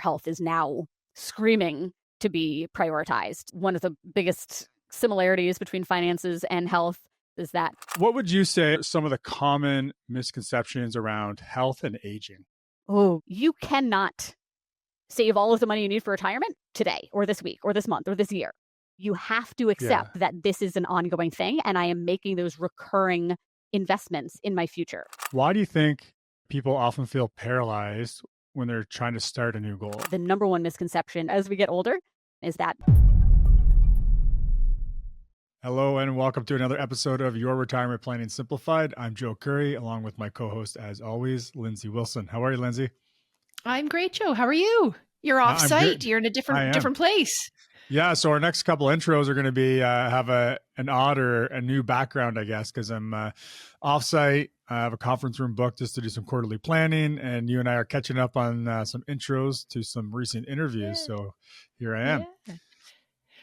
health is now screaming to be prioritized. One of the biggest similarities between finances and health is that. What would you say are some of the common misconceptions around health and aging? Oh, you cannot save all of the money you need for retirement today or this week or this month or this year. You have to accept that this is an ongoing thing, and I am making those recurring investments in my future. Why do you think people often feel paralyzed when they're trying to start a new goal? The number one misconception as we get older is that. Hello and welcome to another episode of Your Retirement Planning Simplified. I'm Joe Curry, along with my co-host, as always, Lindsay Wilson. How are you, Lindsay? I'm great, Joe. How are you? You're off-site. You're in a different place. Yeah, so our next couple intros are going to be have an odd or a new background, I guess, because I'm off-site. I have a conference room booked just to do some quarterly planning, and you and I are catching up on some intros to some recent interviews. Yeah. So here I am. Yeah.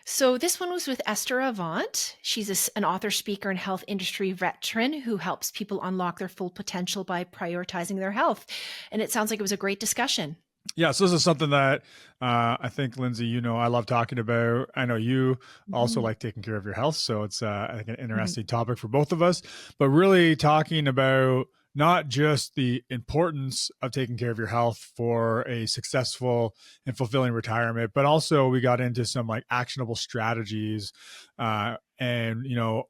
So this one was with Esther Avant. She's an author, speaker, and health industry veteran who helps people unlock their full potential by prioritizing their health. And it sounds like it was a great discussion. Yeah, so this is something that I think, Lindsay, you know, I love talking about. I know you also like taking care of your health. So it's, I think, an interesting topic for both of us, but really talking about not just the importance of taking care of your health for a successful and fulfilling retirement, but also we got into some like actionable strategies and, you know,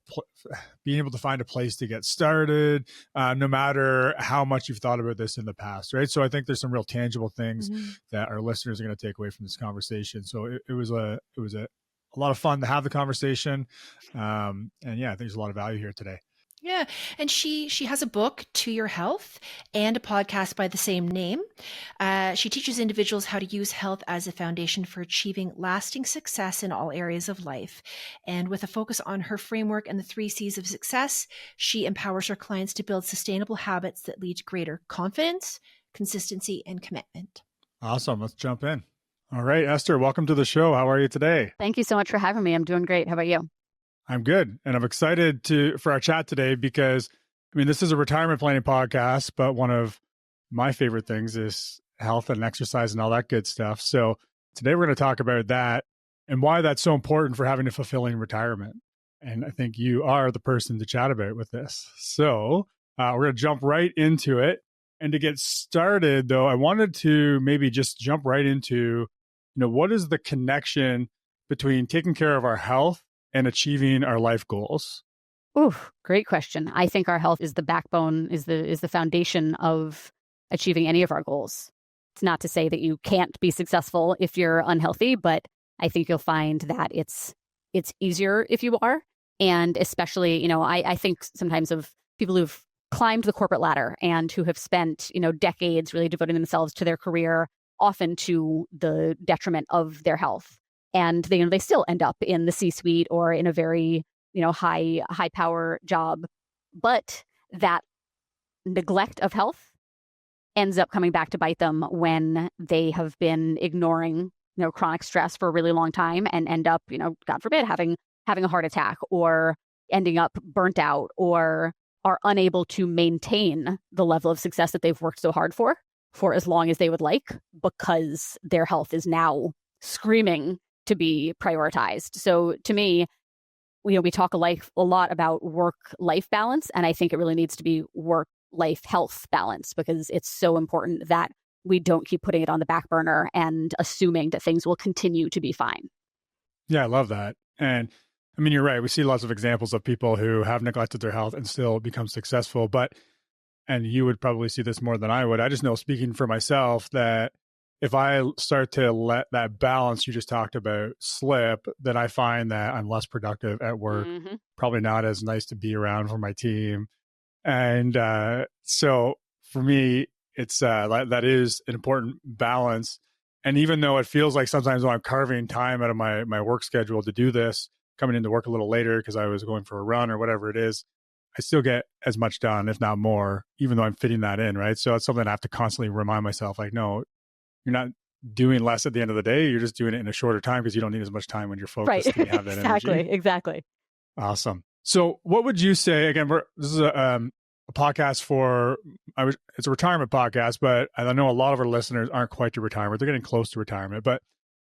being able to find a place to get started, no matter how much you've thought about this in the past, right? So I think there's some real tangible things that our listeners are going to take away from this conversation. So it was a lot of fun to have the conversation. And yeah, I think there's a lot of value here today. Yeah. And she has a book, To Your Health, and a podcast by the same name. She teaches individuals how to use health as a foundation for achieving lasting success in all areas of life. And with a focus on her framework and the 3 C's of success, she empowers her clients to build sustainable habits that lead to greater confidence, consistency, and commitment. Awesome. Let's jump in. All right, Esther, welcome to the show. How are you today? Thank you so much for having me. I'm doing great. How about you? I'm good. And I'm excited for our chat today because, I mean, this is a retirement planning podcast, but one of my favorite things is health and exercise and all that good stuff. So today we're going to talk about that and why that's so important for having a fulfilling retirement. And I think you are the person to chat about with this. So we're going to jump right into it. And to get started, though, I wanted to maybe just jump right into, you know, what is the connection between taking care of our health and achieving our life goals? Ooh, great question. I think our health is the backbone, is the foundation of achieving any of our goals. It's not to say that you can't be successful if you're unhealthy, but I think you'll find that it's easier if you are. And especially, you know, I think sometimes of people who've climbed the corporate ladder and who have spent, you know, decades really devoting themselves to their career, often to the detriment of their health. And they still end up in the C-suite or in a very, you know, high power job. But that neglect of health ends up coming back to bite them when they have been ignoring, you know, chronic stress for a really long time and end up, you know, God forbid, having a heart attack or ending up burnt out or are unable to maintain the level of success that they've worked so hard for as long as they would like, because their health is now screaming to be prioritized. So to me, you know, we talk a lot about work-life balance, and I think it really needs to be work-life health balance, because it's so important that we don't keep putting it on the back burner and assuming that things will continue to be fine. Yeah, I love that. And I mean, you're right. We see lots of examples of people who have neglected their health and still become successful. And you would probably see this more than I would. I just know, speaking for myself, that if I start to let that balance you just talked about slip, then I find that I'm less productive at work, probably not as nice to be around for my team. And so for me, it's that is an important balance. And even though it feels like sometimes when I'm carving time out of my work schedule to do this, coming into work a little later because I was going for a run or whatever it is, I still get as much done, if not more, even though I'm fitting that in, right? So it's something I have to constantly remind myself, like, no, you're not doing less at the end of the day. You're just doing it in a shorter time because you don't need as much time when you're focused. Right. And you have that energy. Exactly. Awesome. So what would you say, again, this is a podcast it's a retirement podcast, but I know a lot of our listeners aren't quite to retirement. They're getting close to retirement. But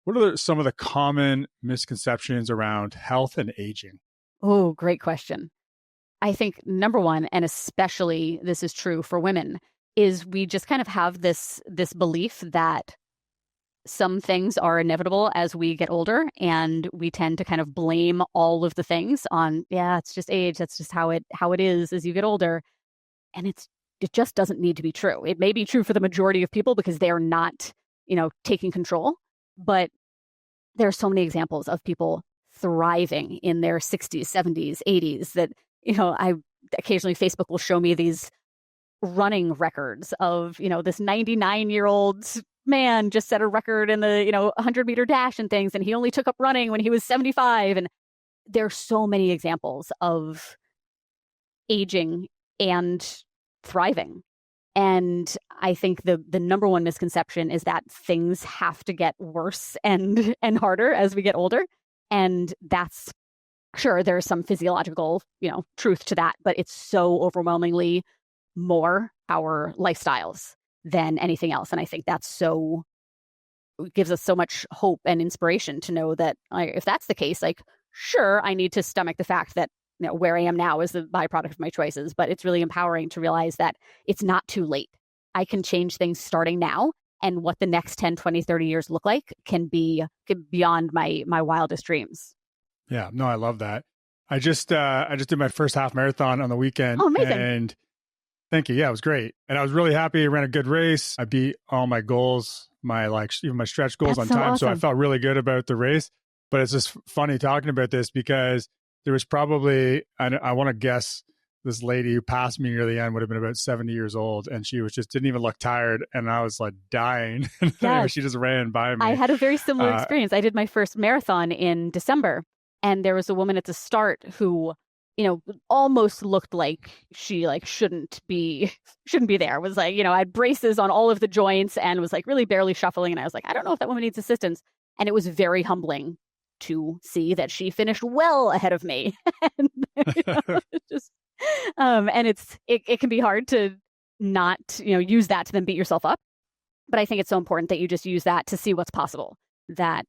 what are some of the common misconceptions around health and aging? Oh, great question. I think number one, and especially this is true for women, is we just kind of have this belief that some things are inevitable as we get older, and we tend to kind of blame all of the things on, yeah, it's just age. That's just how it is as you get older. And it just doesn't need to be true. It may be true for the majority of people because they are not, taking control. But there are so many examples of people thriving in their 60s, 70s, 80s that, I occasionally Facebook will show me these running records of, this 99-year-old man just set a record in the, 100-meter dash and things, and he only took up running when he was 75. And there are so many examples of aging and thriving. And I think the number one misconception is that things have to get worse and harder as we get older. And that's sure, there's some physiological, truth to that, but it's so overwhelmingly more our lifestyles than anything else. And I think that's gives us so much hope and inspiration to know that if that's the case, sure, I need to stomach the fact that where I am now is the byproduct of my choices, but it's really empowering to realize that it's not too late. I can change things starting now, and what the next 10, 20, 30 years look like can be beyond my wildest dreams. Yeah, no, I love that. I just did my first half marathon on the weekend. Oh, amazing. And thank you. Yeah, it was great. And I was really happy. I ran a good race. I beat all my goals, even my stretch goals on time. Awesome. So I felt really good about the race. But it's just funny talking about this because there was probably, I want to guess, this lady who passed me near the end would have been about 70 years old, and she didn't even look tired, and I was like dying. Yes. She just ran by me. I had a very similar experience. I did my first marathon in December, and there was a woman at the start who, almost looked like she shouldn't be there. Was I had braces on all of the joints and was really barely shuffling, and I was like, I don't know if that woman needs assistance. And it was very humbling to see that she finished well ahead of me. And, it's just and it can be hard to not use that to then beat yourself up, but I think it's so important that you just use that to see what's possible. That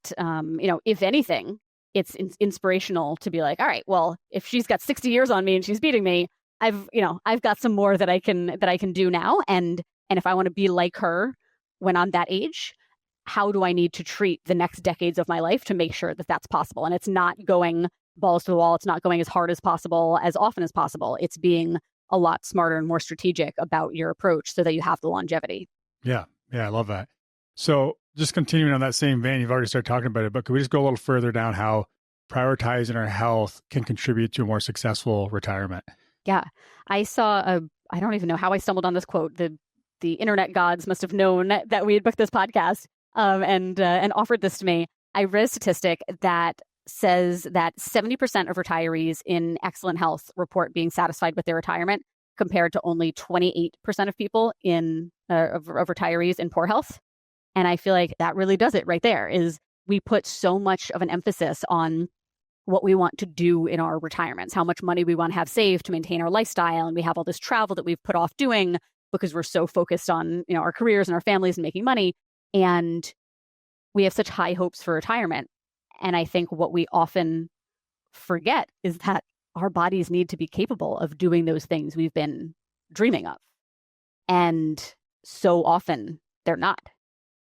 if anything, it's inspirational to be like, all right, well, if she's got 60 years on me and she's beating me, I've got some more that I can do now, and if I want to be like her when I'm that age, how do I need to treat the next decades of my life to make sure that that's possible? And it's not going balls to the wall. It's not going as hard as possible, as often as possible. It's being a lot smarter and more strategic about your approach so that you have the longevity. Yeah. Yeah. I love that. So just continuing on that same vein, you've already started talking about it, but could we just go a little further down how prioritizing our health can contribute to a more successful retirement? Yeah. I don't even know how I stumbled on this quote. The internet gods must have known that we had booked this podcast and offered this to me. I read a statistic that says that 70% of retirees in excellent health report being satisfied with their retirement, compared to only 28% of people of retirees in poor health. And I feel like that really does it right there. Is we put so much of an emphasis on what we want to do in our retirements, how much money we want to have saved to maintain our lifestyle, and we have all this travel that we've put off doing because we're so focused on our careers and our families and making money, and we have such high hopes for retirement. And I think what we often forget is that our bodies need to be capable of doing those things we've been dreaming of. And so often they're not.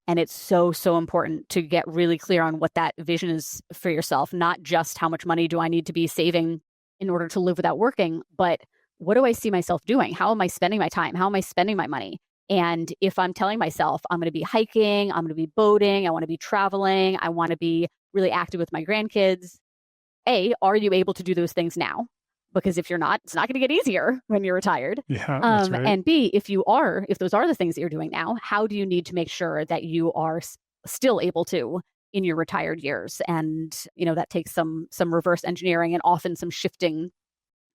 And it's so, so important to get really clear on what that vision is for yourself, not just how much money do I need to be saving in order to live without working, but what do I see myself doing? How am I spending my time? How am I spending my money? And if I'm telling myself I'm going to be hiking, I'm going to be boating, I want to be traveling, I want to be really active with my grandkids, A, are you able to do those things now? Because if you're not, it's not going to get easier when you're retired. Yeah, that's right. And B, if those are the things that you're doing now, how do you need to make sure that you are still able to in your retired years? And, that takes some reverse engineering and often some shifting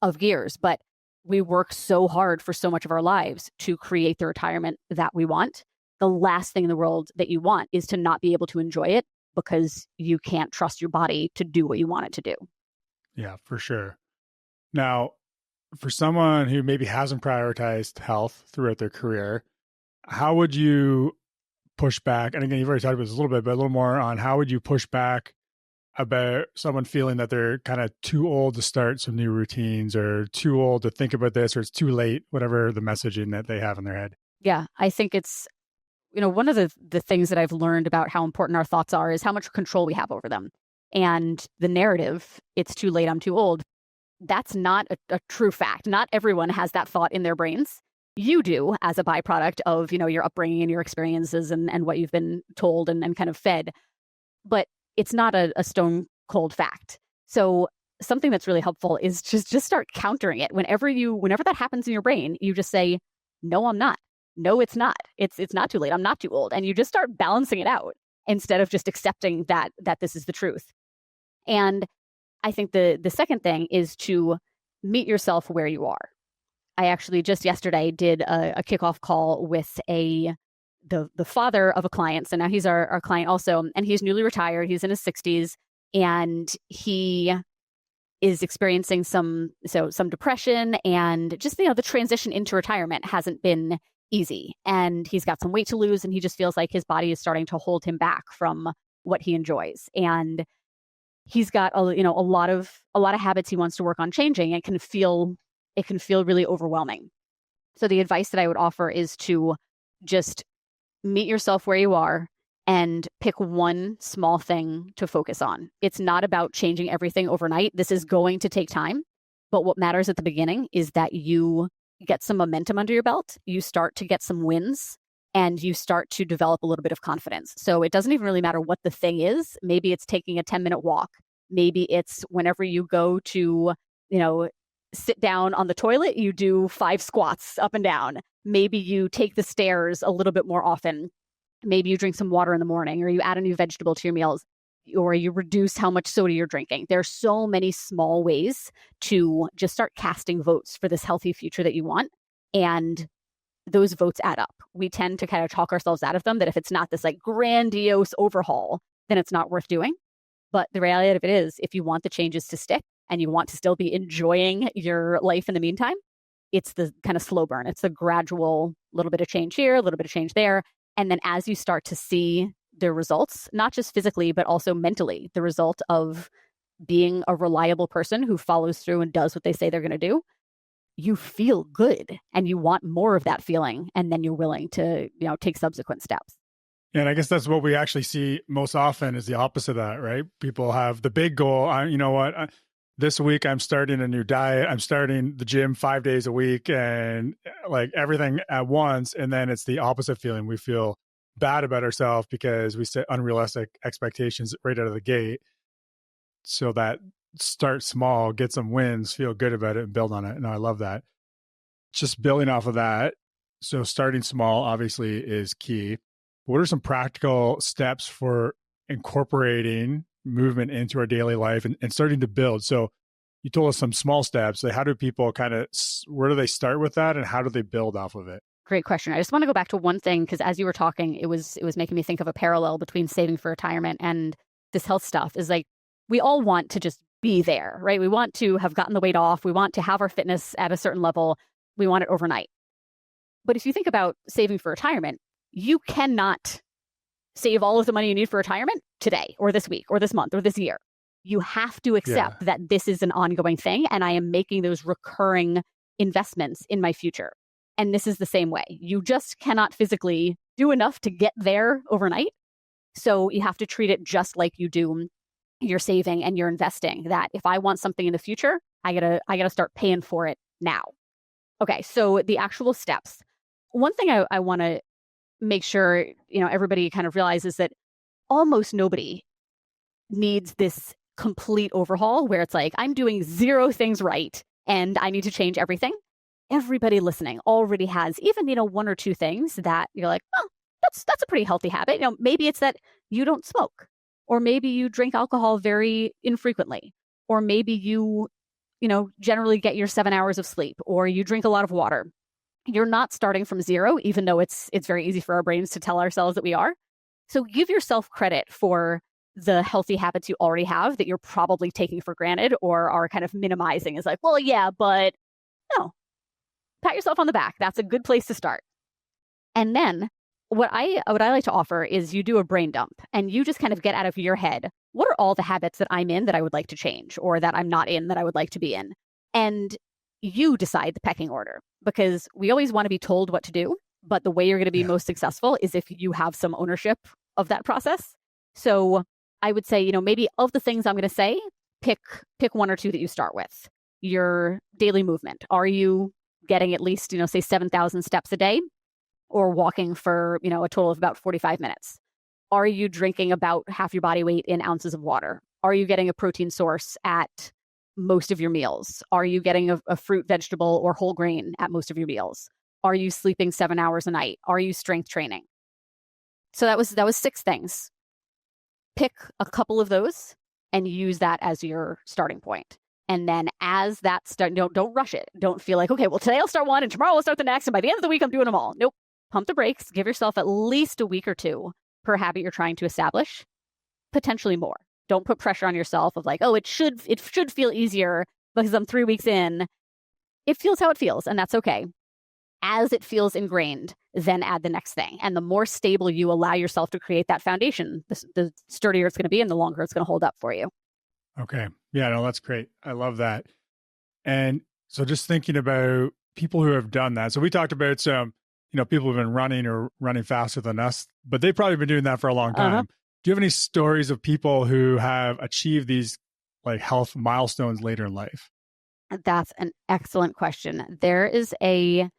of gears. But we work so hard for so much of our lives to create the retirement that we want. The last thing in the world that you want is to not be able to enjoy it because you can't trust your body to do what you want it to do. Yeah, for sure. Now, for someone who maybe hasn't prioritized health throughout their career, how would you push back? And again, you've already talked about this a little bit, but a little more on how would you push back about someone feeling that they're kind of too old to start some new routines or too old to think about this or it's too late, whatever the messaging that they have in their head? Yeah, I think it's, one of the things that I've learned about how important our thoughts are is how much control we have over them. And the narrative, it's too late, I'm too old, that's not a true fact. Not everyone has that thought in their brains. You do as a byproduct of, your upbringing and your experiences and what you've been told and kind of fed. But it's not a stone cold fact. So something that's really helpful is just start countering it. Whenever that happens in your brain, you just say, no, I'm not. No, it's not. It's not too late. I'm not too old. And you just start balancing it out instead of just accepting that this is the truth. And I think the second thing is to meet yourself where you are. I actually just yesterday did a kickoff call with the father of a client. So now he's our client also, and he's newly retired. He's in his 60s, and he is experiencing some depression, and just the transition into retirement hasn't been easy. And he's got some weight to lose, and he just feels like his body is starting to hold him back from what he enjoys. And he's got a lot of habits he wants to work on changing. It can feel really overwhelming. So the advice that I would offer is to just meet yourself where you are and pick one small thing to focus on. It's not about changing everything overnight. This is going to take time. But what matters at the beginning is that you get some momentum under your belt. You start to get some wins and you start to develop a little bit of confidence. So it doesn't even really matter what the thing is. Maybe it's taking a 10-minute walk. Maybe it's whenever you go to, sit down on the toilet, you do 5 squats up and down. Maybe you take the stairs a little bit more often. Maybe you drink some water in the morning, or you add a new vegetable to your meals, or you reduce how much soda you're drinking. There's so many small ways to just start casting votes for this healthy future that you want. And those votes add up. We tend to kind of talk ourselves out of them, that if it's not this grandiose overhaul, then it's not worth doing. But the reality of it is, if you want the changes to stick and you want to still be enjoying your life in the meantime, it's the kind of slow burn. It's the gradual little bit of change here, a little bit of change there. And then as you start to see the results, not just physically, but also mentally, the result of being a reliable person who follows through and does what they say they're going to do, you feel good and you want more of that feeling. And then you're willing to, take subsequent steps. And I guess that's what we actually see most often is the opposite of that, right? People have the big goal. This week I'm starting a new diet. I'm starting the gym 5 days a week and everything at once. And then it's the opposite feeling. We feel bad about ourselves because we set unrealistic expectations right out of the gate. So that start small, get some wins, feel good about it and build on it. And I love that. Just building off of that. So starting small obviously is key. What are some practical steps for incorporating movement into our daily life and starting to build? So you told us some small steps. How do people where do they start with that and how do they build off of it? Great question. I just want to go back to one thing, because as you were talking, it was making me think of a parallel between saving for retirement and this health stuff. Is we all want to just be there, right? We want to have gotten the weight off. We want to have our fitness at a certain level. We want it overnight. But if you think about saving for retirement, you cannot save all of the money you need for retirement today or this week or this month or this year. You have to accept that this is an ongoing thing and I am making those recurring investments in my future. And this is the same way. You just cannot physically do enough to get there overnight. So you have to treat it just like you do your saving and your investing, that if I want something in the future, I gotta start paying for it now. Okay, so the actual steps. One thing I want to make sure, everybody kind of realizes that almost nobody needs this complete overhaul where it's I'm doing 0 things right and I need to change everything. Everybody listening already has even, 1 or 2 things that you're oh, that's a pretty healthy habit. Maybe it's that you don't smoke, or maybe you drink alcohol very infrequently, or maybe you generally get your 7 hours of sleep, or you drink a lot of water. You're not starting from 0, even though it's very easy for our brains to tell ourselves that we are. So give yourself credit for the healthy habits you already have that you're probably taking for granted or are kind of minimizing. Is well, yeah, but No, pat yourself on the back. That's a good place to start. And then what I like to offer is you do a brain dump and you just kind of get out of your head, what are all the habits that I'm in that I would like to change or that I'm not in that I would like to be in? And you decide the pecking order, because we always want to be told what to do, but the way you're going to be most successful is if you have some ownership of that process. So I would say, maybe of the things I'm going to say, pick one or two that you start with. Your daily movement. Are you getting at least, say 7,000 steps a day? Or walking for, a total of about 45 minutes? Are you drinking about half your body weight in ounces of water? Are you getting a protein source at most of your meals? Are you getting a fruit, vegetable, or whole grain at most of your meals? Are you sleeping 7 hours a night? Are you strength training? So that was 6 things. Pick a couple of those and use that as your starting point. And then as that don't rush it. Don't feel like, okay, well, today I'll start one and tomorrow I'll start the next. And by the end of the week, I'm doing them all. Nope. Pump the brakes, give yourself at least a week or 2 per habit you're trying to establish, potentially more. Don't put pressure on yourself of like, oh, it should feel easier because I'm 3 weeks in. It feels how it feels, and that's okay. As it feels ingrained, then add the next thing. And the more stable you allow yourself to create that foundation, the sturdier it's going to be and the longer it's going to hold up for you. Okay. Yeah, no, that's great. I love that. And so just thinking about people who have done that. So we talked about some people have been running or running faster than us, but they've probably been doing that for a long time. Do you have any stories of people who have achieved these like health milestones later in life? That's an excellent question. There is a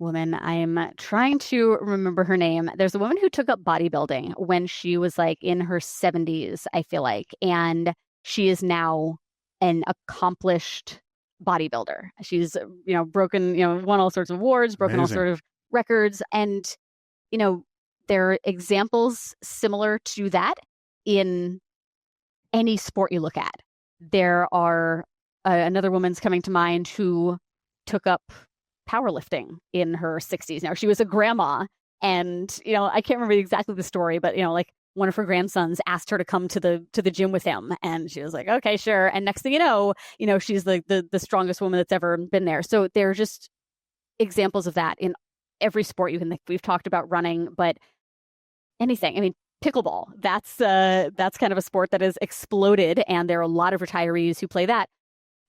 woman, I'm trying to remember her name. There's a woman who took up bodybuilding when she was like in her 70s, I feel like, and she is now an accomplished bodybuilder. She's, broken, won all sorts of awards, broken all sorts of records. And, there are examples similar to that in any sport you look at. There are another woman's coming to mind who took up powerlifting in her 60s. Now, she was a grandma and, I can't remember exactly the story, but, like one of her grandsons asked her to come to the gym with him. And she was like, okay, sure. And next thing you know, she's like the strongest woman that's ever been there. So there are just examples of that in every sport you can think. We've talked about running, but anything. I mean, pickleball, that's kind of a sport that has exploded, and there are a lot of retirees who play that.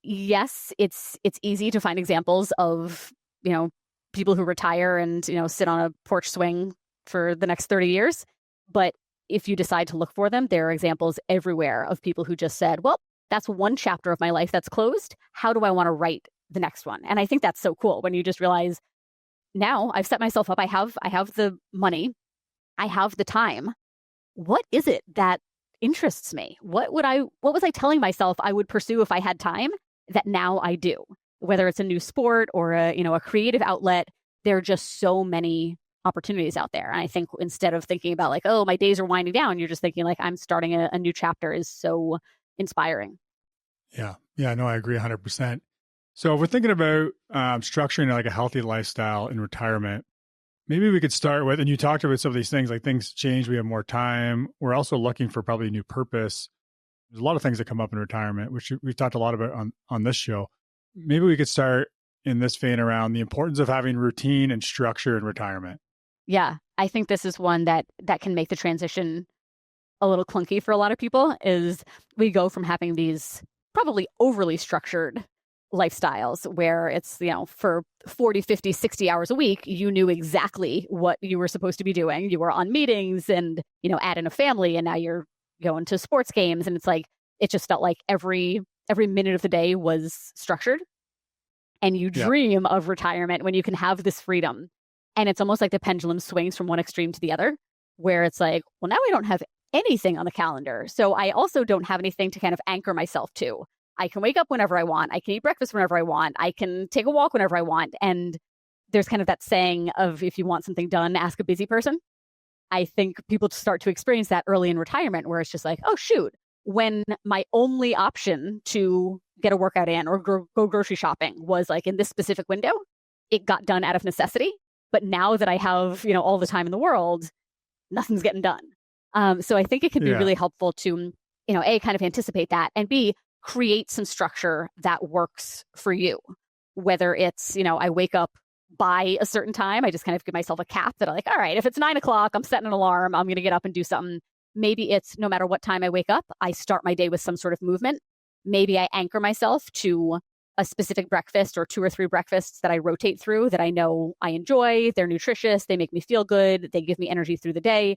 Yes, it's easy to find examples of, people who retire and, sit on a porch swing for the next 30 years. But if you decide to look for them, there are examples everywhere of people who just said, well, that's one chapter of my life that's closed. How do I want to write the next one? And I think that's so cool when you just realize, now I've set myself up. I have the money. I have the time. What is it that interests me? What was I telling myself I would pursue if I had time that now I do? Whether it's a new sport or a creative outlet, there are just so many opportunities out there. And I think instead of thinking about like, oh, my days are winding down, you're just thinking like, I'm starting a new chapter is so inspiring. Yeah. Yeah, no, I agree 100%. So if we're thinking about structuring like a healthy lifestyle in retirement, maybe we could start with, and you talked about some of these things, like things change, we have more time. We're also looking for probably a new purpose. There's a lot of things that come up in retirement, which we've talked a lot about on this show. Maybe we could start in this vein around the importance of having routine and structure in retirement. Yeah, I think this is one that can make the transition a little clunky for a lot of people, is we go from having these probably overly structured lifestyles where it's, for 40, 50, 60 hours a week, you knew exactly what you were supposed to be doing. You were on meetings and, add in a family, and now you're going to sports games. And it's like, it just felt like every minute of the day was structured. And you dream of retirement when you can have this freedom. And it's almost like the pendulum swings from one extreme to the other, where it's like, well, now I don't have anything on the calendar. So I also don't have anything to kind of anchor myself to. I can wake up whenever I want. I can eat breakfast whenever I want. I can take a walk whenever I want. And there's kind of that saying of, if you want something done, ask a busy person. I think people start to experience that early in retirement, where it's just like, oh, shoot, when my only option to get a workout in or go grocery shopping was like in this specific window, it got done out of necessity. But now that I have, all the time in the world, nothing's getting done. So I think it can be really helpful to, A, kind of anticipate that, and B, create some structure that works for you, whether it's, I wake up by a certain time. I just kind of give myself a cap that I'm like, all right, if it's 9 o'clock, I'm setting an alarm. I'm going to get up and do something. Maybe it's no matter what time I wake up, I start my day with some sort of movement. Maybe I anchor myself to a specific breakfast or 2 or 3 breakfasts that I rotate through that I know I enjoy. They're nutritious. They make me feel good. They give me energy through the day.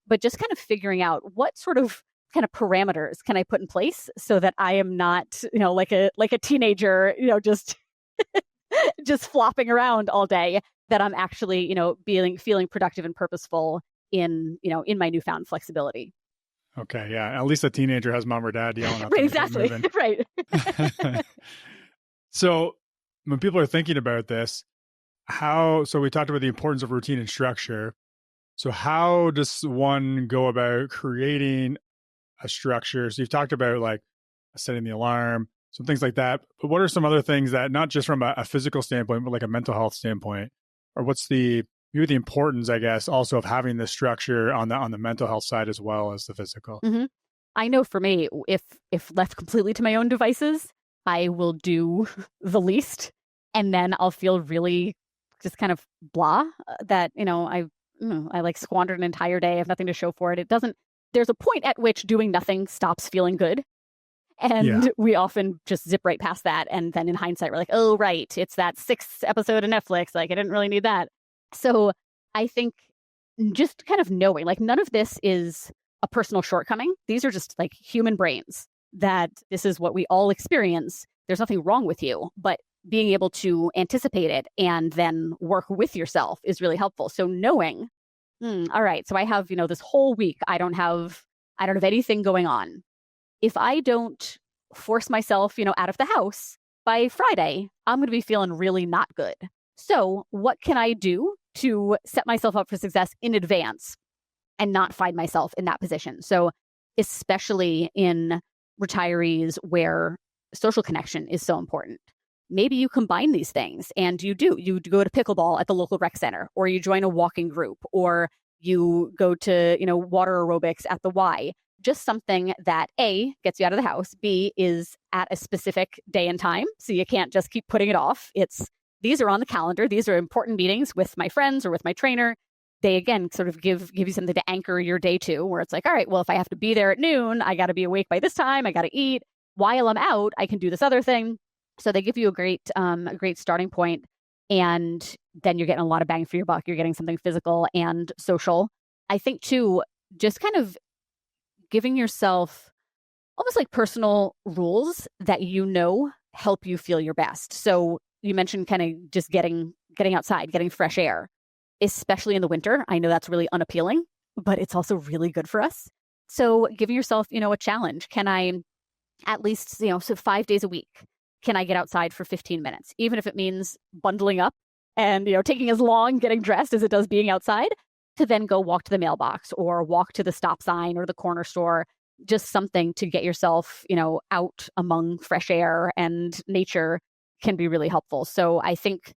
But just kind of figuring out what sort of kind of parameters can I put in place so that I am not, like a teenager, just flopping around all day, that I'm actually, feeling productive and purposeful in my newfound flexibility. Okay. Yeah. At least a teenager has mom or dad yelling at them. Right, exactly. Right. So when people are thinking about this, so we talked about the importance of routine and structure. So how does one go about creating a structure? So you've talked about like setting the alarm, some things like that. But what are some other things that, not just from a physical standpoint, but like a mental health standpoint, or what's maybe the importance, I guess, also of having this structure on the mental health side as well as the physical? Mm-hmm. I know for me, if left completely to my own devices, I will do the least, and then I'll feel really just kind of blah that, I like squandered an entire day. I have nothing to show for it. There's a point at which doing nothing stops feeling good. And we often just zip right past that. And then in hindsight, we're like, oh, right, it's that 6th episode of Netflix. Like, I didn't really need that. So I think just kind of knowing, like, none of this is a personal shortcoming. These are just like human brains, that this is what we all experience. There's nothing wrong with you, but being able to anticipate it and then work with yourself is really helpful. So knowing, all right, so I have, this whole week, I don't have anything going on. If I don't force myself, out of the house by Friday, I'm going to be feeling really not good. So what can I do to set myself up for success in advance and not find myself in that position? So especially in retirees where social connection is so important, maybe you combine these things and you go to pickleball at the local rec center, or you join a walking group, or you go to, water aerobics at the Y. Just something that A, gets you out of the house, B, is at a specific day and time. So you can't just keep putting it off. These are on the calendar. These are important meetings with my friends or with my trainer. They, again, sort of give you something to anchor your day to, where it's like, all right, well, if I have to be there at noon, I got to be awake by this time. I got to eat. While I'm out, I can do this other thing. So they give you a great starting point. And then you're getting a lot of bang for your buck. You're getting something physical and social. I think, too, just kind of giving yourself almost like personal rules that help you feel your best. So you mentioned kind of just getting outside, getting fresh air, especially in the winter. I know that's really unappealing, but it's also really good for us. So giving yourself, a challenge. Can I at least, so 5 days a week, can I get outside for 15 minutes, even if it means bundling up and, taking as long getting dressed as it does being outside, to then go walk to the mailbox or walk to the stop sign or the corner store, just something to get yourself, out among fresh air and nature can be really helpful. So I think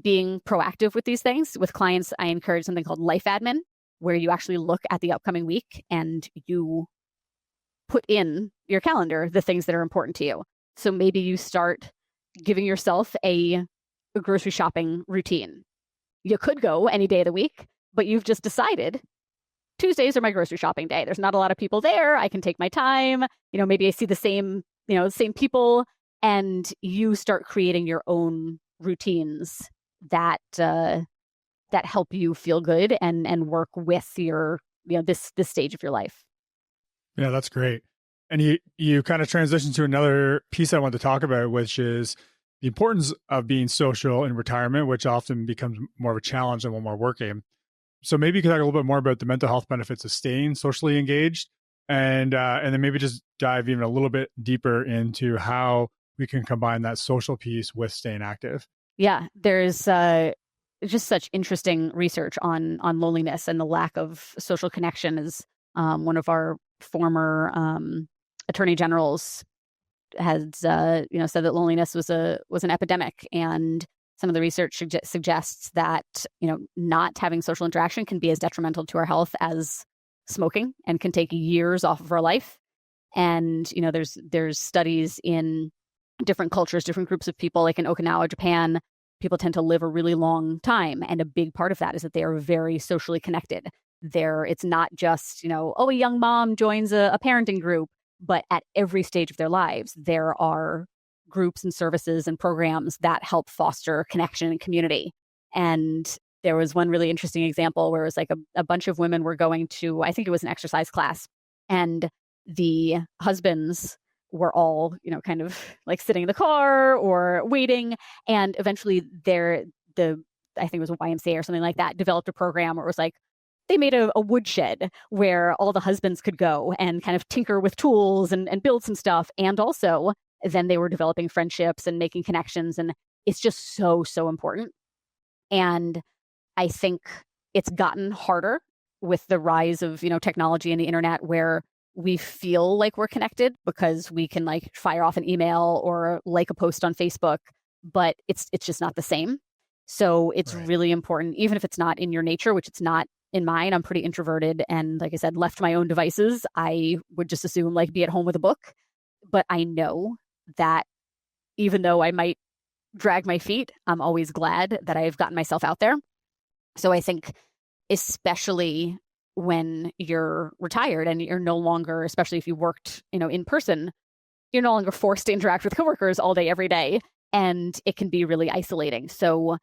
being proactive with these things with clients, I encourage something called life admin, where you actually look at the upcoming week and you put in your calendar the things that are important to you. So maybe you start giving yourself a grocery shopping routine. You could go any day of the week, but you've just decided Tuesdays are my grocery shopping day. There's not a lot of people there. I can take my time. Maybe I see the same people, and you start creating your own routines that help you feel good and work with your, this stage of your life. Yeah, that's great. And you kind of transition to another piece I want to talk about, which is the importance of being social in retirement, which often becomes more of a challenge than when we're working. So maybe you could talk a little bit more about the mental health benefits of staying socially engaged, and then maybe just dive even a little bit deeper into how we can combine that social piece with staying active. Yeah, there's just such interesting research on loneliness and the lack of social connection. As one of our former attorney generals has said that loneliness was an epidemic, and some of the research suggests that not having social interaction can be as detrimental to our health as smoking and can take years off of our life. And there's studies in different cultures, different groups of people. Like in Okinawa, Japan, people tend to live a really long time. And a big part of that is that they are very socially connected. It's not just, a young mom joins a parenting group, but at every stage of their lives, there are groups and services and programs that help foster connection and community. And there was one really interesting example where it was like a bunch of women were going to, I think it was an exercise class, and the husbands were all, kind of like sitting in the car or waiting. And eventually I think it was a YMCA or something like that, developed a program where it was like, they made a woodshed where all the husbands could go and kind of tinker with tools and build some stuff. And also then they were developing friendships and making connections. And it's just so, so important. And I think it's gotten harder with the rise of, technology and the internet, where we feel like we're connected because we can like fire off an email or like a post on Facebook, but it's just not the same. So it's really important, even if it's not in your nature, which it's not in mine. I'm pretty introverted. And like I said, left to my own devices, I would just assume like be at home with a book. But I know that even though I might drag my feet, I'm always glad that I've gotten myself out there. So I think especially when you're retired and you're no longer, especially if you worked, in person, you're no longer forced to interact with coworkers all day, every day. And it can be really isolating. So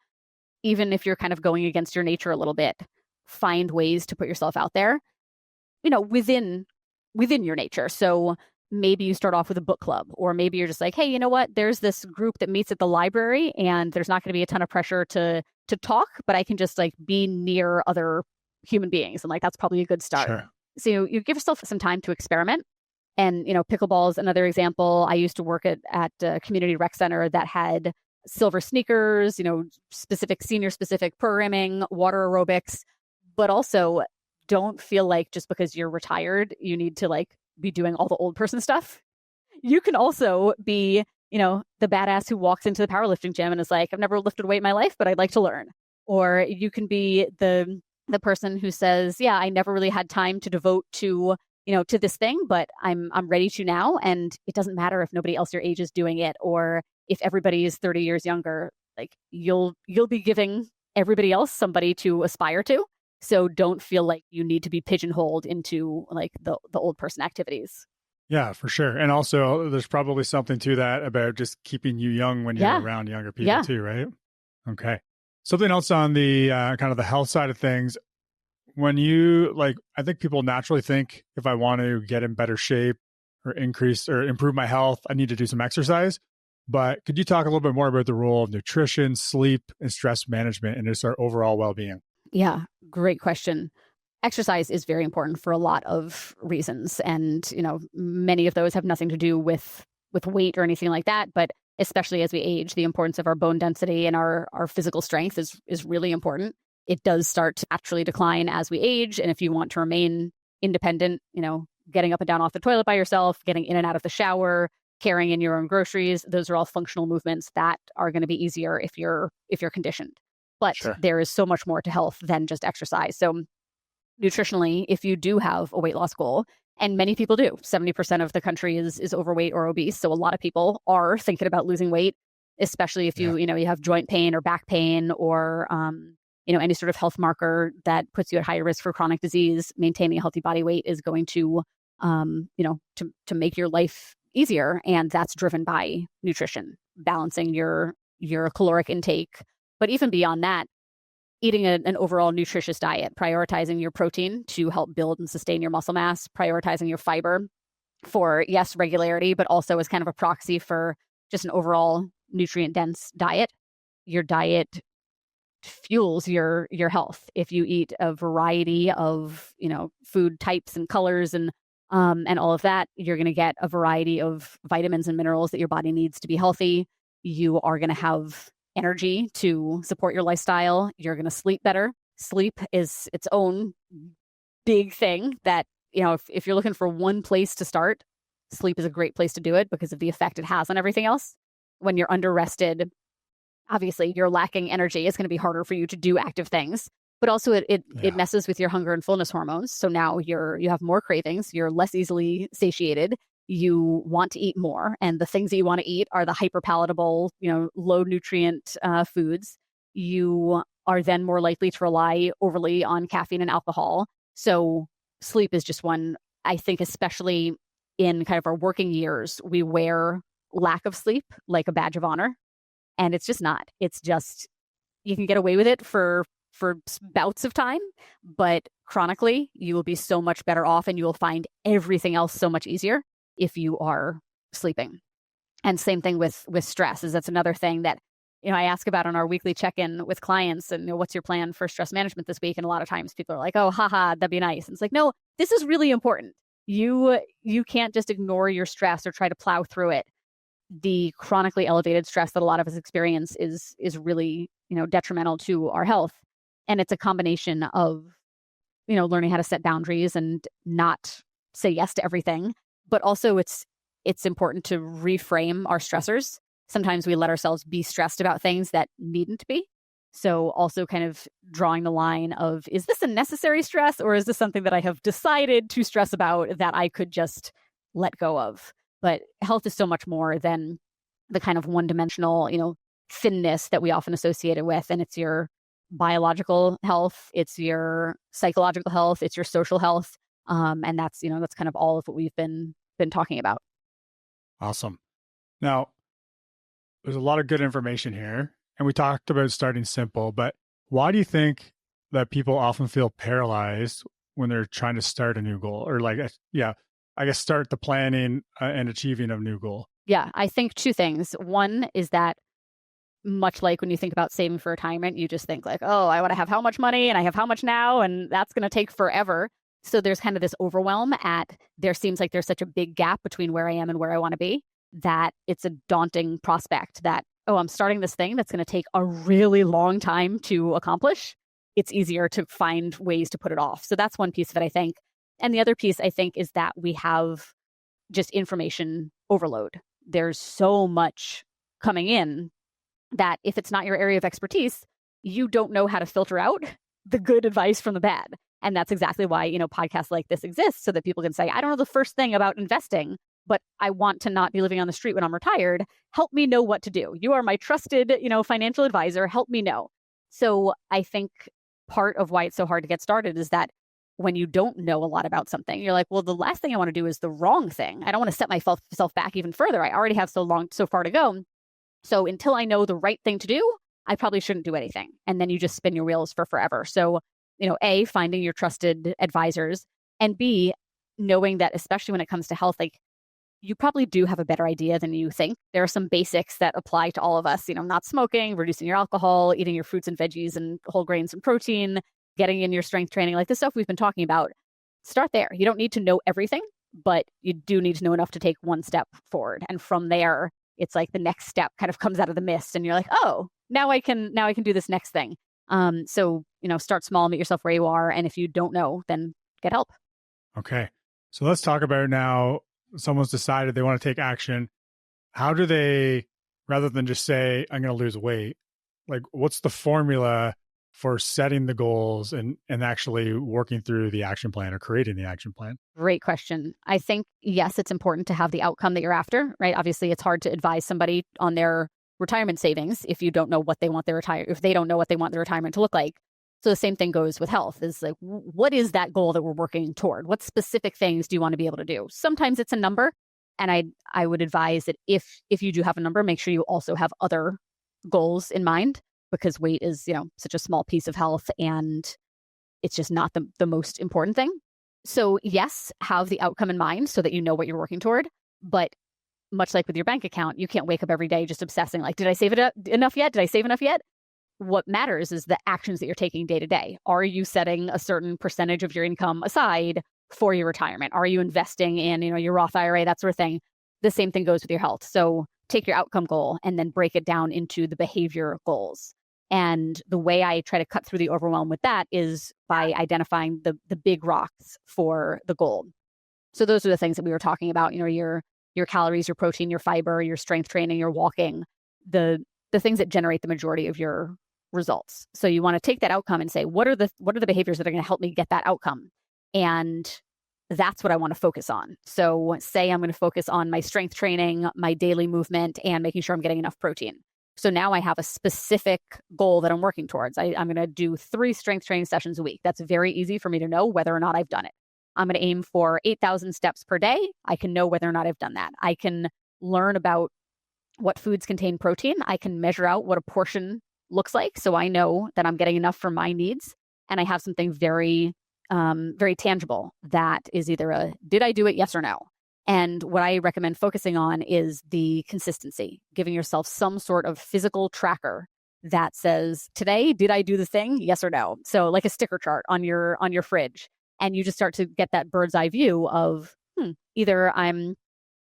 even if you're kind of going against your nature a little bit, find ways to put yourself out there, within your nature. So maybe you start off with a book club, or maybe you're just like, hey, you know what? There's this group that meets at the library and there's not going to be a ton of pressure to talk, but I can just like be near other human beings. And like, that's probably a good start. Sure. So you give yourself some time to experiment. And, pickleball is another example. I used to work at a community rec center that had silver sneakers, senior specific programming, water aerobics, but also don't feel like just because you're retired, you need to like be doing all the old person stuff. You can also be, the badass who walks into the powerlifting gym and is like, I've never lifted weight in my life, but I'd like to learn. Or you can be the person who says, yeah, I never really had time to devote to this thing, but I'm ready to now. And it doesn't matter if nobody else your age is doing it, or if everybody is 30 years younger, like you'll be giving everybody else somebody to aspire to. So don't feel like you need to be pigeonholed into like the old person activities. Yeah, for sure. And also there's probably something to that about just keeping you young when you're around younger people too, right? Okay. Something else on the kind of the health side of things. When you I think people naturally think if I want to get in better shape or increase or improve my health, I need to do some exercise. But could you talk a little bit more about the role of nutrition, sleep, and stress management in just our overall well-being? Yeah, great question. Exercise is very important for a lot of reasons. And, many of those have nothing to do with weight or anything like that. But especially as we age, the importance of our bone density and our physical strength is really important. It does start to naturally decline as we age. And if you want to remain independent, getting up and down off the toilet by yourself, getting in and out of the shower, carrying in your own groceries, those are all functional movements that are going to be easier if you're conditioned. But there is so much more to health than just exercise. So nutritionally, if you do have a weight loss goal, and many people do, 70% of the country is overweight or obese. So a lot of people are thinking about losing weight, especially if you have joint pain or back pain or, any sort of health marker that puts you at higher risk for chronic disease. Maintaining a healthy body weight is going to, to make your life easier. And that's driven by nutrition, balancing your caloric intake. But even beyond that, eating an overall nutritious diet, prioritizing your protein to help build and sustain your muscle mass, prioritizing your fiber for, yes, regularity, but also as kind of a proxy for just an overall nutrient-dense diet. Your diet fuels your health. If you eat a variety of, food types and colors and all of that, you're going to get a variety of vitamins and minerals that your body needs to be healthy. You are going to have energy to support your lifestyle. You're going to sleep better. Sleep is its own big thing that, if you're looking for one place to start, sleep is a great place to do it because of the effect it has on everything else. When you're under-rested, obviously you're lacking energy. It's going to be harder for you to do active things, but also it messes with your hunger and fullness hormones. So now you have more cravings. You're less easily satiated. you want to eat more, and the things that you want to eat are the hyper palatable, low nutrient foods. You are then more likely to rely overly on caffeine and alcohol. So sleep is just one. I think especially in kind of our working years, we wear lack of sleep like a badge of honor. And it's just not. It's just, you can get away with it for bouts of time, but chronically, you will be so much better off, and you will find everything else so much easier if you are sleeping. And same thing with stress, is that's another thing that, I ask about on our weekly check-in with clients, and what's your plan for stress management this week? And a lot of times people are like, oh, haha, that'd be nice. And it's like, no, this is really important. You can't just ignore your stress or try to plow through it. The chronically elevated stress that a lot of us experience is really, detrimental to our health. And it's a combination of, learning how to set boundaries and not say yes to everything. But also it's important to reframe our stressors. Sometimes we let ourselves be stressed about things that needn't be. So also kind of drawing the line of, is this a necessary stress, or is this something that I have decided to stress about that I could just let go of? But health is so much more than the kind of one-dimensional, thinness that we often associate it with. And it's your biological health, it's your psychological health, it's your social health. And that's kind of all of what we've been talking about. Awesome. Now, there's a lot of good information here, and we talked about starting simple, but why do you think that people often feel paralyzed when they're trying to start a new goal, or start the planning and achieving a new goal? Yeah, I think two things. One is that, much like when you think about saving for retirement, you just think like, oh, I want to have how much money and I have how much now, and that's going to take forever. So there's kind of this overwhelm there seems like there's such a big gap between where I am and where I want to be, that it's a daunting prospect that, oh, I'm starting this thing that's going to take a really long time to accomplish. It's easier to find ways to put it off. So that's one piece of it, I think. And the other piece, I think, is that we have just information overload. There's so much coming in that if it's not your area of expertise, you don't know how to filter out the good advice from the bad. And that's exactly why, podcasts like this exist, so that people can say, I don't know the first thing about investing, but I want to not be living on the street when I'm retired. Help me know what to do. You are my trusted, financial advisor. Help me know. So I think part of why it's so hard to get started is that when you don't know a lot about something, you're like, well, the last thing I want to do is the wrong thing. I don't want to set myself back even further. I already have so far to go. So until I know the right thing to do, I probably shouldn't do anything. And then you just spin your wheels for forever. So, A, finding your trusted advisors, and B, knowing that, especially when it comes to health, like, you probably do have a better idea than you think. There are some basics that apply to all of us, not smoking, reducing your alcohol, eating your fruits and veggies and whole grains and protein, getting in your strength training, like the stuff we've been talking about. Start there. You don't need to know everything, but you do need to know enough to take one step forward. And from there, it's like the next step kind of comes out of the mist, and you're like, oh, now I can do this next thing. So, start small, meet yourself where you are. And if you don't know, then get help. Okay. So let's talk about now, someone's decided they want to take action. How do they, rather than just say, I'm going to lose weight, like, what's the formula for setting the goals and actually working through the action plan or creating the action plan? Great question. I think, yes, it's important to have the outcome that you're after, right? Obviously, it's hard to advise somebody on their retirement savings if you don't know what they want if they don't know what they want their retirement to look like. So the same thing goes with health, is like, what is that goal that we're working toward? What specific things do you want to be able to do? Sometimes it's a number. And I would advise that if you do have a number, make sure you also have other goals in mind, because weight is, such a small piece of health, and it's just not the most important thing. So yes, have the outcome in mind so that you know what you're working toward. But much like with your bank account, you can't wake up every day just obsessing like, did I save it enough yet? Did I save enough yet? What matters is the actions that you're taking day to day. Are you setting a certain percentage of your income aside for your retirement? Are you investing in, your Roth IRA, that sort of thing? The same thing goes with your health. So take your outcome goal and then break it down into the behavior goals. And the way I try to cut through the overwhelm with that is by identifying the big rocks for the goal. So those are the things that we were talking about, your calories, your protein, your fiber, your strength training, your walking, the things that generate the majority of your results. So you want to take that outcome and say, what are the behaviors that are going to help me get that outcome? And that's what I want to focus on. So say I'm going to focus on my strength training, my daily movement, and making sure I'm getting enough protein. So now I have a specific goal that I'm working towards. I'm going to do 3 strength training sessions a week. That's very easy for me to know whether or not I've done it. I'm going to aim for 8,000 steps per day. I can know whether or not I've done that. I can learn about what foods contain protein. I can measure out what a portion looks like. So I know that I'm getting enough for my needs. And I have something very, very tangible that is either a, did I do it? Yes or no. And what I recommend focusing on is the consistency, giving yourself some sort of physical tracker that says, today, did I do the thing? Yes or no. So like a sticker chart on your fridge. And you just start to get that bird's eye view of either I'm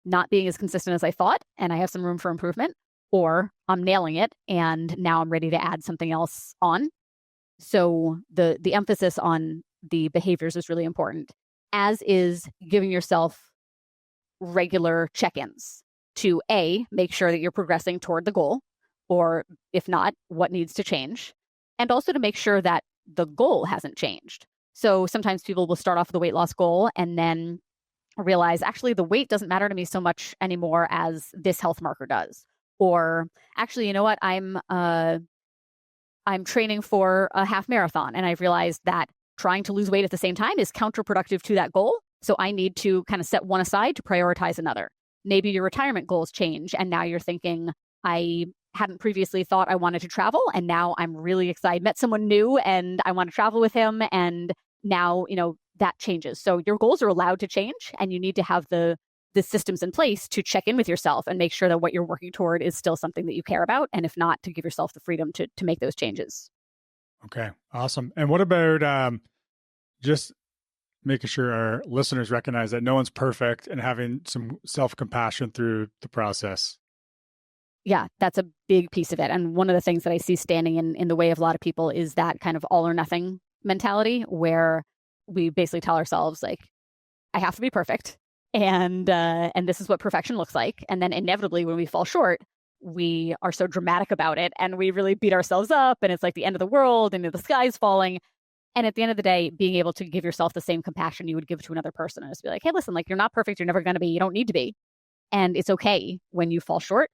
not being as consistent as I thought and I have some room for improvement, or I'm nailing it and now I'm ready to add something else on. So the emphasis on the behaviors is really important, as is giving yourself regular check-ins to make sure that you're progressing toward the goal, or if not, what needs to change, and also to make sure that the goal hasn't changed. So sometimes people will start off with a weight loss goal and then realize, actually, the weight doesn't matter to me so much anymore as this health marker does. Or actually, you know what? I'm training for a half marathon and I've realized that trying to lose weight at the same time is counterproductive to that goal. So I need to kind of set one aside to prioritize another. Maybe your retirement goals change and now you're thinking, I hadn't previously thought I wanted to travel and now I'm really excited. Met someone new and I want to travel with him, and now, that changes. So your goals are allowed to change and you need to have the systems in place to check in with yourself and make sure that what you're working toward is still something that you care about. And if not, to give yourself the freedom to make those changes. Okay, awesome. And what about just making sure our listeners recognize that no one's perfect and having some self-compassion through the process? Yeah, that's a big piece of it. And one of the things that I see standing in the way of a lot of people is that kind of all or nothing mentality, where we basically tell ourselves, like, I have to be perfect. And this is what perfection looks like. And then inevitably when we fall short, we are so dramatic about it and we really beat ourselves up and it's like the end of the world and the sky's falling. And at the end of the day, being able to give yourself the same compassion you would give to another person and just be like, hey, listen, like, you're not perfect. You're never going to be. You don't need to be. And it's okay when you fall short.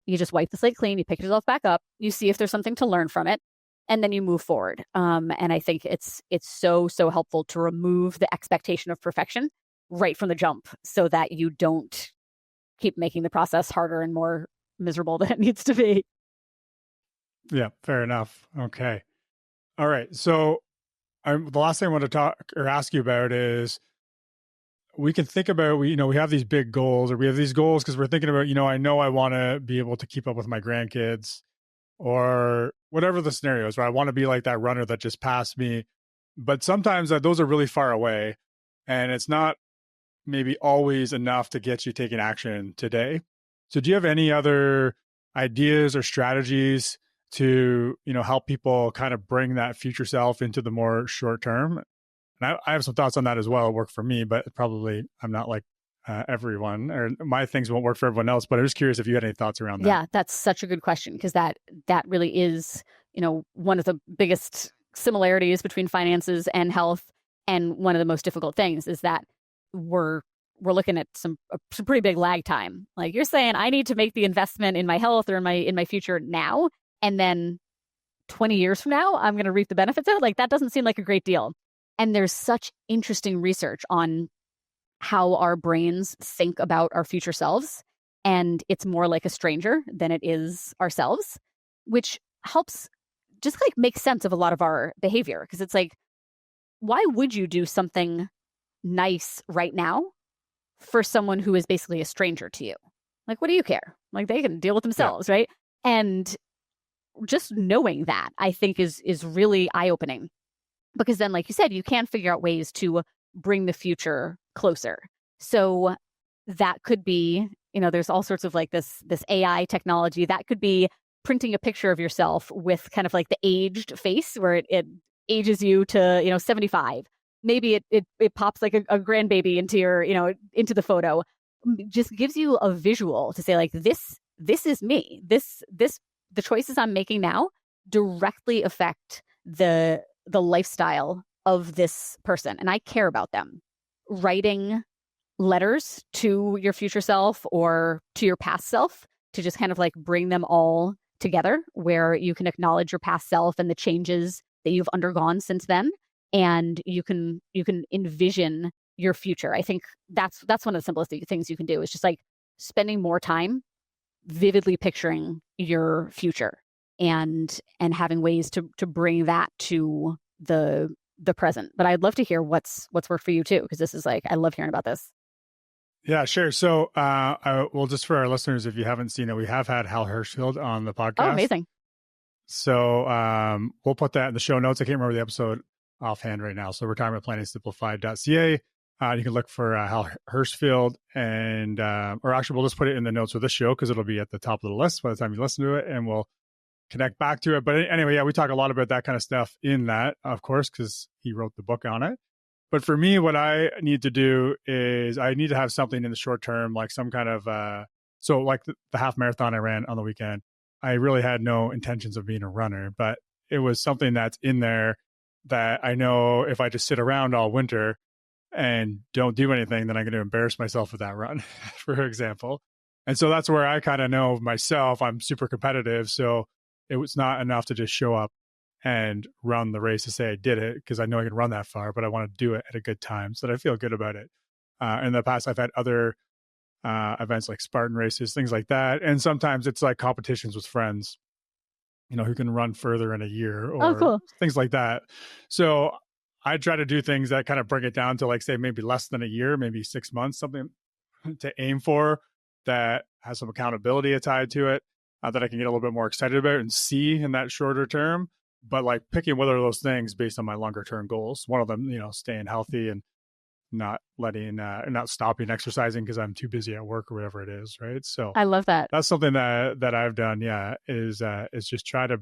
You just wipe the slate clean. You pick yourself back up. You see if there's something to learn from it. And then you move forward. And I think it's so helpful to remove the expectation of perfection right from the jump so that you don't keep making the process harder and more miserable than it needs to be. Yeah, fair enough. Okay. All right. So the last thing I want to talk or ask you about is, we can think about, we have these big goals, or we have these goals because we're thinking about, I know I want to be able to keep up with my grandkids, or whatever the scenario is, where I want to be like that runner that just passed me. But sometimes those are really far away and it's not maybe always enough to get you taking action today. So do you have any other ideas or strategies to, help people kind of bring that future self into the more short term? And I have some thoughts on that as well. It worked for me, but probably I'm not like everyone, or my things won't work for everyone else. But I'm just curious if you had any thoughts around that. Yeah, that's such a good question, because that really is, one of the biggest similarities between finances and health. And one of the most difficult things is that we're looking at some pretty big lag time. Like, you're saying, I need to make the investment in my health or in my future now, and then 20 years from now, I'm going to reap the benefits of it. Like, that doesn't seem like a great deal. And there's such interesting research on how our brains think about our future selves. And it's more like a stranger than it is ourselves, which helps just like make sense of a lot of our behavior. Because it's like, why would you do something nice right now for someone who is basically a stranger to you? Like, what do you care? Like, they can deal with themselves, right? And just knowing that, I think, is really eye-opening. Because then, like you said, you can figure out ways to bring the future closer. So that could be, there's all sorts of like this AI technology. That could be printing a picture of yourself with kind of like the aged face, where it ages you to, 75. Maybe it pops like a grandbaby into your, into the photo. Just gives you a visual to say, like, this is me. The choices I'm making now directly affect the lifestyle of this person, and I care about them. writing letters to your future self or to your past self to just kind of like bring them all together, where you can acknowledge your past self and the changes that you've undergone since then, and you can envision your future. I think that's one of the simplest things you can do, is just like spending more time vividly picturing your future and having ways to bring that to the present. But I'd love to hear what's worked for you too, because this is like, I love hearing about this. Yeah, sure. So, well, just for our listeners, if you haven't seen it, we have had Hal Hirschfield on the podcast. Oh, amazing. So we'll put that in the show notes. I can't remember the episode offhand right now. So retirementplanning.simplified.ca. You can look for Hal Hirschfield, and or actually we'll just put it in the notes of this show because it'll be at the top of the list by the time you listen to it, and we'll connect back to it. But anyway, yeah, we talk a lot about that kind of stuff in that, of course, because he wrote the book on it. But for me, what I need to do is I need to have something in the short term, like some kind of, so like the half marathon I ran on the weekend, I really had no intentions of being a runner, but it was something that's in there that I know if I just sit around all winter and don't do anything, then I'm going to embarrass myself with that run, for example. And so that's where I kind of know myself, I'm super competitive. So it was not enough to just show up and run the race to say I did it, because I know I can run that far, but I want to do it at a good time so that I feel good about it. In the past, I've had other events like Spartan races, things like that. And sometimes it's like competitions with friends, you know, who can run further in a year or cool. things like that. So I try to do things that kind of bring it down to like, say, maybe less than a year, maybe 6 months, something to aim for that has some accountability tied to it, that I can get a little bit more excited about and see in that shorter term. But like picking what are those things based on my longer term goals. One of them, you know, staying healthy and not stopping exercising because I'm too busy at work or whatever it is. Right. So I love that. That's something that I've done. Yeah. Is just try to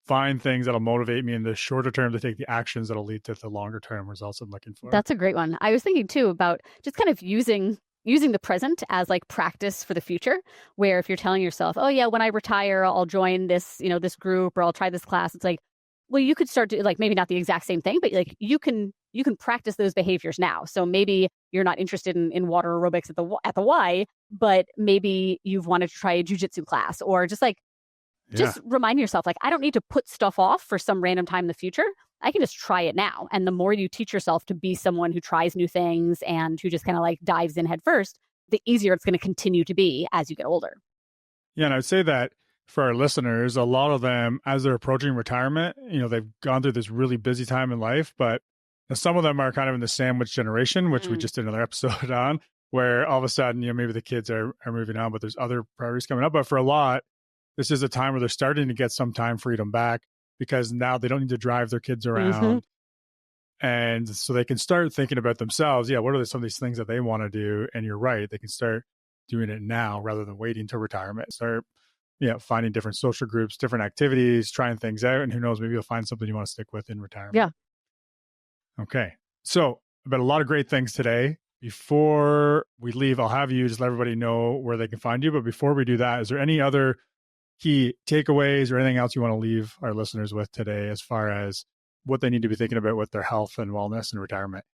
find things that'll motivate me in the shorter term to take the actions that'll lead to the longer term results I'm looking for. That's a great one. I was thinking too about just kind of using the present as like practice for the future, where if you're telling yourself, oh yeah, when I retire, I'll join this, you know, this group, or I'll try this class. It's like, well, you could start to like, maybe not the exact same thing, but like you can practice those behaviors now. So maybe you're not interested in water aerobics at the Y, but maybe you've wanted to try a jujitsu class, or just like, just remind yourself, like, I don't need to put stuff off for some random time in the future. I can just try it now. And the more you teach yourself to be someone who tries new things and who just kind of like dives in head first, the easier it's going to continue to be as you get older. Yeah. And I would say that for our listeners, a lot of them, as they're approaching retirement, you know, they've gone through this really busy time in life, but some of them are kind of in the sandwich generation, which we just did another episode on, where all of a sudden, you know, maybe the kids are moving on, but there's other priorities coming up. But for a lot, this is a time where they're starting to get some time freedom back, because now they don't need to drive their kids around. And so they can start thinking about themselves. Yeah, what are some of these things that they want to do? And you're right, they can start doing it now rather than waiting till retirement. Start, you know, finding different social groups, different activities, trying things out. And who knows, maybe you'll find something you want to stick with in retirement. Yeah. Okay. So about a lot of great things today. Before we leave, I'll have you just let everybody know where they can find you. But before we do that, is there any other key takeaways or anything else you want to leave our listeners with today as far as what they need to be thinking about with their health and wellness and retirement?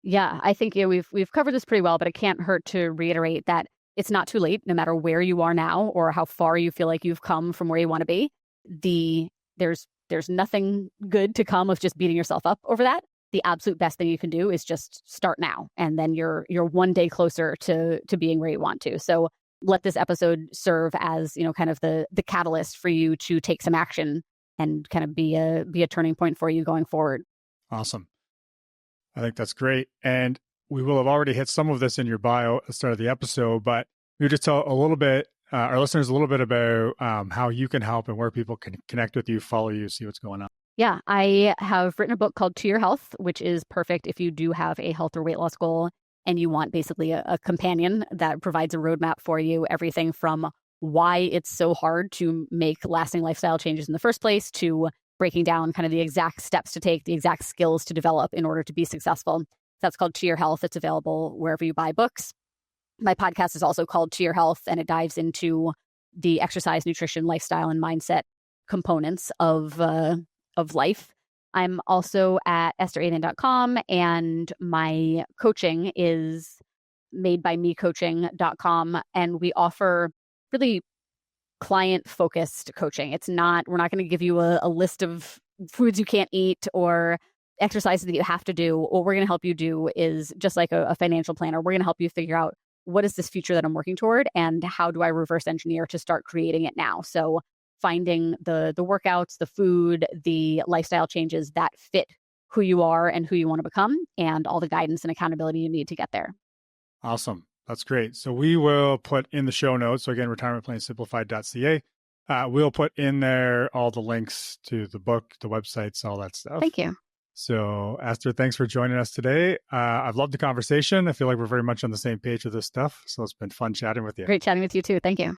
Yeah, I think we've covered this pretty well, but it can't hurt to reiterate that it's not too late, no matter where you are now or how far you feel like you've come from where you want to be. There's nothing good to come of just beating yourself up over that. The absolute best thing you can do is just start now, and then you're one day closer to being where you want to. So let this episode serve as, you know, kind of the catalyst for you to take some action and kind of be a turning point for you going forward. Awesome. I think that's great. And we will have already hit some of this in your bio at the start of the episode, but we just tell a little bit, our listeners a little bit about how you can help and where people can connect with you, follow you, see what's going on. Yeah, I have written a book called To Your Health, which is perfect if you do have a health or weight loss goal and you want basically a companion that provides a roadmap for you, everything from why it's so hard to make lasting lifestyle changes in the first place to breaking down kind of the exact steps to take, the exact skills to develop in order to be successful. That's called To Your Health. It's available wherever you buy books. My podcast is also called To Your Health, and it dives into the exercise, nutrition, lifestyle, and mindset components of life. I'm also at esteravan.com, and my coaching is madebymecoaching.com. And we offer really client-focused coaching. We're not going to give you a list of foods you can't eat or exercises that you have to do. What we're going to help you do is just like a financial planner. We're going to help you figure out, what is this future that I'm working toward, and how do I reverse engineer to start creating it now? So finding the workouts, the food, the lifestyle changes that fit who you are and who you want to become, and all the guidance and accountability you need to get there. Awesome. That's great. So we will put in the show notes. So again, retirementplansimplified.ca. We'll put in there all the links to the book, the websites, all that stuff. Thank you. So Esther, thanks for joining us today. I've loved the conversation. I feel like we're very much on the same page with this stuff. So it's been fun chatting with you. Great chatting with you too. Thank you.